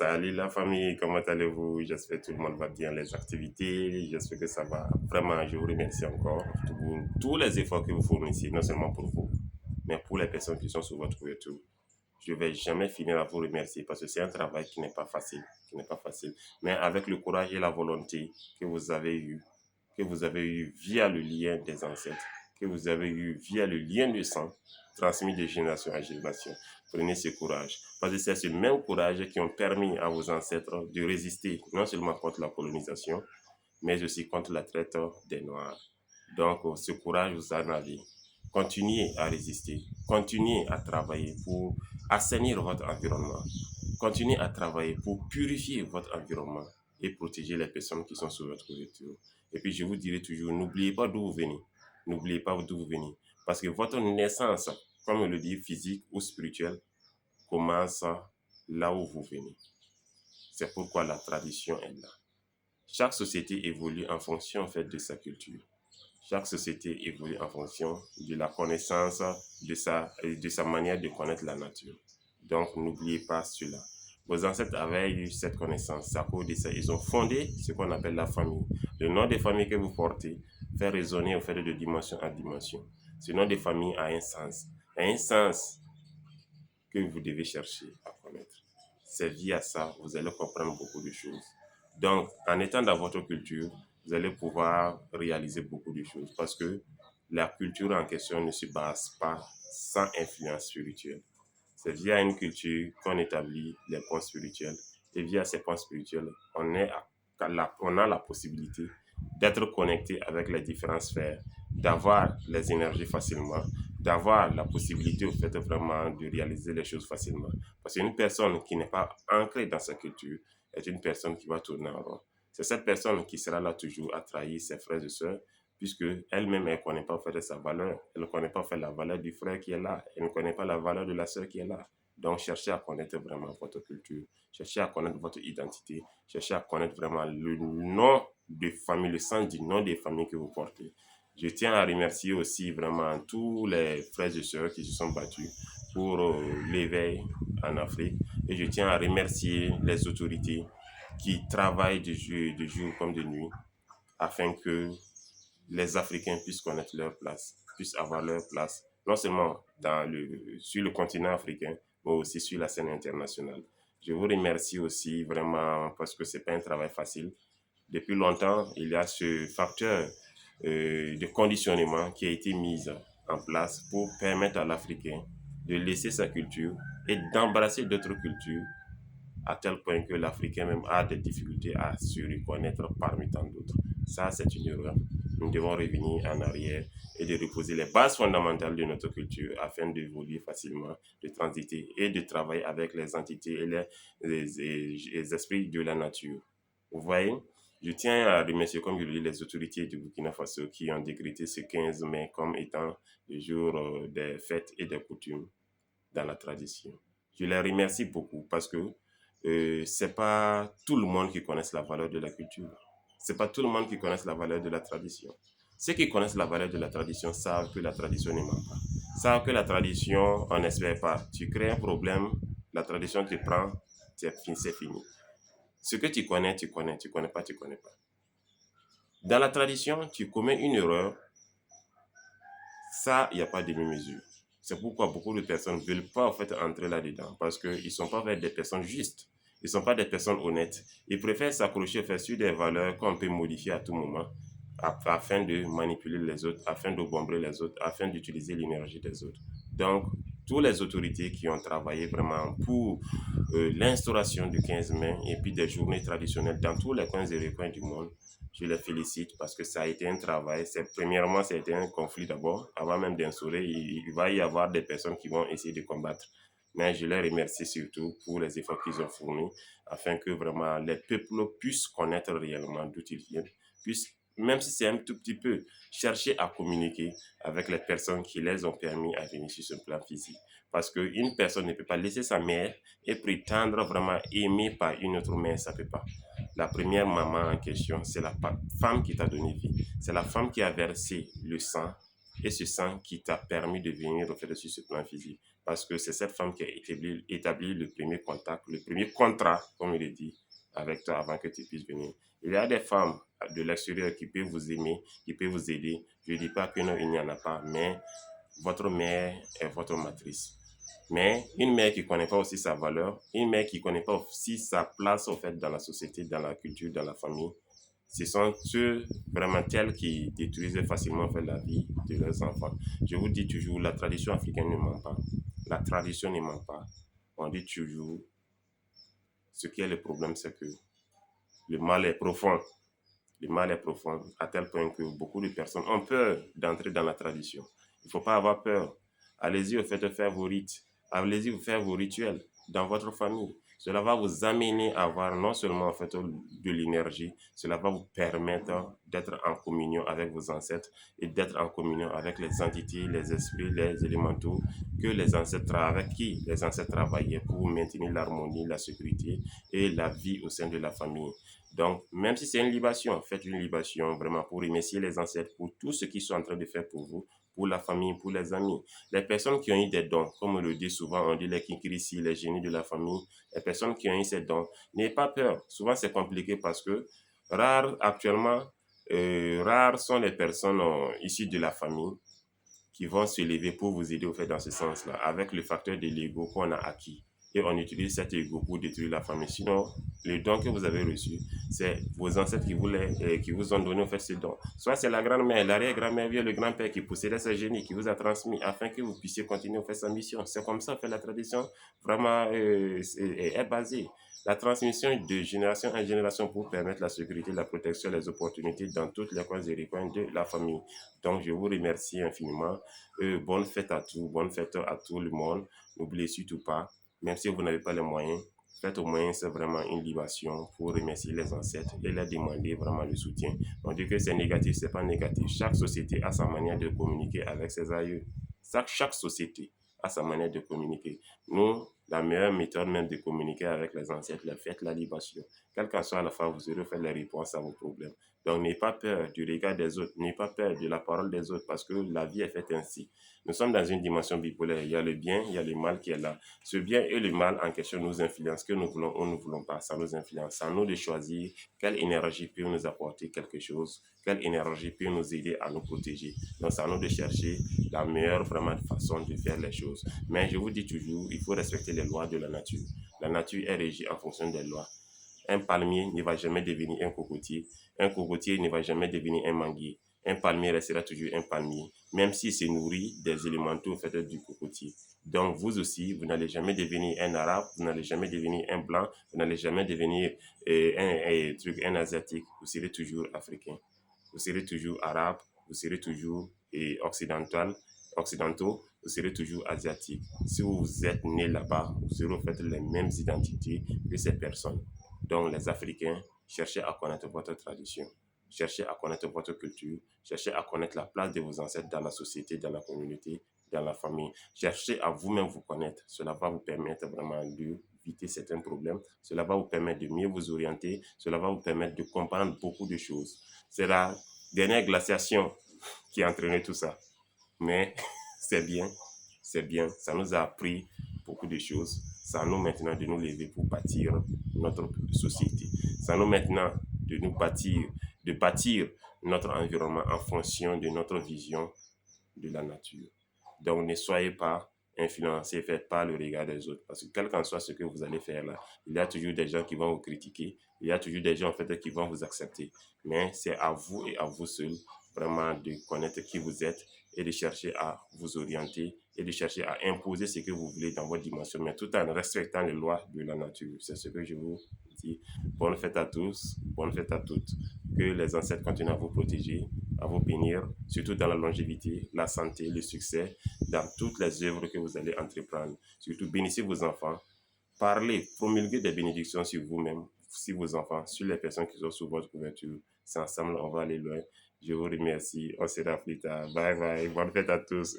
Salut la famille, comment allez-vous? J'espère que tout le monde va bien, les activités, j'espère que ça va. Vraiment, je vous remercie encore pour tous les efforts que vous fournissez, non seulement pour vous, mais pour les personnes qui sont sur votre couverture. Je ne vais jamais finir à vous remercier parce que c'est un travail qui n'est pas facile, Mais avec le courage et la volonté que vous avez eu, via le lien des ancêtres, que vous avez eu via le lien du sang, transmis de génération en génération. Prenez ce courage. Parce que c'est ce même courage qui ont permis à vos ancêtres de résister non seulement contre la colonisation, mais aussi contre la traite des Noirs. Donc, ce courage, vous en avez. Continuez à résister. Continuez à travailler pour assainir votre environnement. Continuez à travailler pour purifier votre environnement et protéger les personnes qui sont sous votre couverture. Et puis, je vous dirai toujours, n'oubliez pas d'où vous venez. N'oubliez pas d'où vous venez. Parce que votre naissance, comme on le dit, physique ou spirituelle, commence là où vous venez. C'est pourquoi la tradition est là. Chaque société évolue en fonction en fait, de sa culture. Chaque société évolue en fonction de la connaissance de sa manière de connaître la nature. Donc, n'oubliez pas cela. Vos ancêtres avaient eu cette connaissance. À cause de ça, ils ont fondé ce qu'on appelle la famille. Le nom des familles que vous portez fait résonner au fait de dimension en dimension. Ce nom de famille a un sens que vous devez chercher à connaître. C'est via ça que vous allez comprendre beaucoup de choses. Donc, en étant dans votre culture, vous allez pouvoir réaliser beaucoup de choses parce que la culture en question ne se base pas sans influence spirituelle. C'est via une culture qu'on établit les points spirituels et via ces points spirituels, on a la possibilité d'être connecté avec les différentes sphères, d'avoir les énergies facilement, d'avoir la possibilité au fait vraiment de réaliser les choses facilement. Parce qu'une personne qui n'est pas ancrée dans sa culture est une personne qui va tourner en rond. C'est cette personne qui sera là toujours à trahir ses frères et sœurs, puisque elle-même, elle ne connaît pas en fait sa valeur. Elle ne connaît pas en fait la valeur du frère qui est là. Elle ne connaît pas la valeur de la sœur qui est là. Donc, cherchez à connaître vraiment votre culture. Cherchez à connaître votre identité. Cherchez à connaître vraiment le nom de famille, le sens du nom des familles que vous portez. Je tiens à remercier aussi vraiment tous les frères et sœurs qui se sont battus pour l'éveil en Afrique. Et je tiens à remercier les autorités qui travaillent de jour comme de nuit afin que les Africains puissent connaître leur place, puissent avoir leur place, non seulement sur le continent africain, mais aussi sur la scène internationale. Je vous remercie aussi vraiment parce que ce n'est pas un travail facile. Depuis longtemps, il y a ce facteur de conditionnement qui a été mis en place pour permettre à l'Africain de laisser sa culture et d'embrasser d'autres cultures à tel point que l'Africain même a des difficultés à se reconnaître parmi tant d'autres. Ça, c'est une erreur. Nous devons revenir en arrière et de reposer les bases fondamentales de notre culture afin d'évoluer facilement, de transiter et de travailler avec les entités et les esprits de la nature. Vous voyez, je tiens à remercier, comme je le dis, les autorités du Burkina Faso qui ont décrété ce 15 mai comme étant le jour des fêtes et des coutumes dans la tradition. Je les remercie beaucoup parce que c'est pas tout le monde qui connaisse la valeur de la culture. C'est pas tout le monde qui connaisse la valeur de la tradition. Ceux qui connaissent la valeur de la tradition savent que la tradition ne ment pas. Savent que la tradition, on n'espère pas. Tu crées un problème, la tradition te prend, c'est fini. Ce que tu connais, tu connais. Tu connais pas, tu connais pas. Dans la tradition, tu commets une erreur, ça, il n'y a pas de demi-mesure. C'est pourquoi beaucoup de personnes ne veulent pas en fait entrer là-dedans parce qu'ils ne sont pas des personnes justes. Ils ne sont pas des personnes honnêtes. Ils préfèrent s'accrocher sur des valeurs qu'on peut modifier à tout moment afin de manipuler les autres, afin de bomber les autres, afin d'utiliser l'énergie des autres. Donc, toutes les autorités qui ont travaillé vraiment pour l'instauration du 15 mai et puis des journées traditionnelles dans tous les coins et recoins du monde, je les félicite parce que ça a été un travail. Premièrement, ça a été un conflit d'abord. Avant même d'instaurer, il va y avoir des personnes qui vont essayer de combattre. Mais je les remercie surtout pour les efforts qu'ils ont fournis afin que vraiment les peuples puissent connaître réellement d'où ils viennent, puissent, même si c'est un tout petit peu, chercher à communiquer avec les personnes qui les ont permis à venir sur ce plan physique. Parce qu'une personne ne peut pas laisser sa mère et prétendre vraiment aimer par une autre mère, ça ne peut pas. La première maman en question, c'est la femme qui t'a donné vie. C'est la femme qui a versé le sang et ce sang qui t'a permis de venir au fait sur ce plan physique. Parce que c'est cette femme qui a établi le premier contact, le premier contrat, comme il est dit, avec toi avant que tu puisses venir. Il y a des femmes de l'extérieur qui peuvent vous aimer, qui peuvent vous aider. Je ne dis pas que non, il n'y en a pas, mais votre mère est votre matrice. Mais une mère qui ne connaît pas aussi sa valeur, une mère qui ne connaît pas aussi sa place au fait dans la société, dans la culture, dans la famille, ce sont ceux vraiment tels qui détruisent facilement en fait, la vie de leurs enfants. Je vous dis toujours, la tradition africaine ne ment pas. La tradition ne ment pas. On dit toujours, ce qui est le problème, c'est que le mal est profond. Le mal est profond à tel point que beaucoup de personnes ont peur d'entrer dans la tradition. Il ne faut pas avoir peur. Allez-y au fait de faire vos rites. Allez-y vous faire vos rituels dans votre famille. Cela va vous amener à avoir non seulement en fait de l'énergie, cela va vous permettre d'être en communion avec vos ancêtres et d'être en communion avec les entités, les esprits, les élémentaux que les ancêtres avec qui les ancêtres travaillaient pour maintenir l'harmonie, la sécurité et la vie au sein de la famille. Donc, même si c'est une libation, faites une libation vraiment pour remercier les ancêtres pour tout ce qu'ils sont en train de faire pour vous, pour la famille, pour les amis. Les personnes qui ont eu des dons, comme on le dit souvent, on dit les kinkirisi, les génies de la famille, les personnes qui ont eu ces dons, n'ayez pas peur. Souvent, c'est compliqué parce que rares sont les personnes issues de la famille qui vont se lever pour vous aider au fait dans ce sens-là, avec le facteur de l'ego qu'on a acquis. Et on utilise cet ego pour détruire la famille. Sinon, le don que vous avez reçu, c'est vos ancêtres qui vous ont donné au fait ce don. Soit c'est la grand-mère, l'arrière-grand-mère, via le grand-père qui possédait ce génie, qui vous a transmis afin que vous puissiez continuer à faire sa mission. C'est comme ça que la tradition vraiment est basée. La transmission de génération en génération pour permettre la sécurité, la protection, les opportunités dans toutes les coins et recoins de la famille. Donc, je vous remercie infiniment. Bonne fête bonne fête à tout le monde. N'oubliez surtout pas, même si vous n'avez pas les moyens, faites au moins c'est vraiment une libation pour remercier les ancêtres et leur demander vraiment le soutien. On dit que c'est négatif, c'est pas négatif. Chaque société a sa manière de communiquer avec ses aïeux. Chaque société a sa manière de communiquer. Nous, la meilleure méthode même de communiquer avec les ancêtres, faites la libation. Quelle qu'en soit la fin, vous aurez fait les réponses à vos problèmes. Donc, n'ayez pas peur du regard des autres, n'ayez pas peur de la parole des autres, parce que la vie est faite ainsi. Nous sommes dans une dimension bipolaire. Il y a le bien, il y a le mal qui est là. Ce bien et le mal en question nous influencent, que nous voulons ou nous ne voulons pas. Ça nous influence. C'est à nous de choisir quelle énergie peut nous apporter quelque chose, quelle énergie peut nous aider à nous protéger. Donc, c'est à nous de chercher la meilleure vraiment façon de faire les choses. Mais je vous dis toujours, il faut respecter les lois de la nature. La nature est régie en fonction des lois. Un palmier ne va jamais devenir un cocotier. Un cocotier ne va jamais devenir un manguier. Un palmier restera toujours un palmier, même s'il se nourrit des élémentaux faits du cocotier. Donc, vous aussi, vous n'allez jamais devenir un arabe, vous n'allez jamais devenir un blanc, vous n'allez jamais devenir un asiatique. Vous serez toujours africain. Vous serez toujours arabe, vous serez toujours occidentaux, vous serez toujours asiatique. Si vous êtes né là-bas, vous aurez en fait les mêmes identités que ces personnes. Donc, les Africains, cherchez à connaître votre tradition, cherchez à connaître votre culture, cherchez à connaître la place de vos ancêtres dans la société, dans la communauté, dans la famille. Cherchez à vous-même vous connaître. Cela va vous permettre vraiment d'éviter certains problèmes. Cela va vous permettre de mieux vous orienter. Cela va vous permettre de comprendre beaucoup de choses. C'est la dernière glaciation qui a entraîné tout ça. Mais c'est bien, c'est bien. Ça nous a appris beaucoup de choses. C'est à nous maintenant de nous lever pour bâtir notre société. C'est à nous maintenant de bâtir notre environnement en fonction de notre vision de la nature. Donc, ne soyez pas influencés, faites pas le regard des autres. Parce que quel qu'en soit ce que vous allez faire là, il y a toujours des gens qui vont vous critiquer. Il y a toujours des gens en fait qui vont vous accepter. Mais c'est à vous et à vous seuls vraiment de connaître qui vous êtes et de chercher à vous orienter et de chercher à imposer ce que vous voulez dans votre dimension, mais tout en respectant les lois de la nature. C'est ce que je vous dis. Bonne fête à tous, bonne fête à toutes. Que les ancêtres continuent à vous protéger, à vous bénir, surtout dans la longévité, la santé, le succès, dans toutes les œuvres que vous allez entreprendre. Surtout, bénissez vos enfants. Parlez, promulguez des bénédictions sur vous-même, sur vos enfants, sur les personnes qui sont sous votre couverture. C'est ensemble, on va aller loin. Je vous remercie. On se verra plus tard. Bye bye. Bonne fête à tous.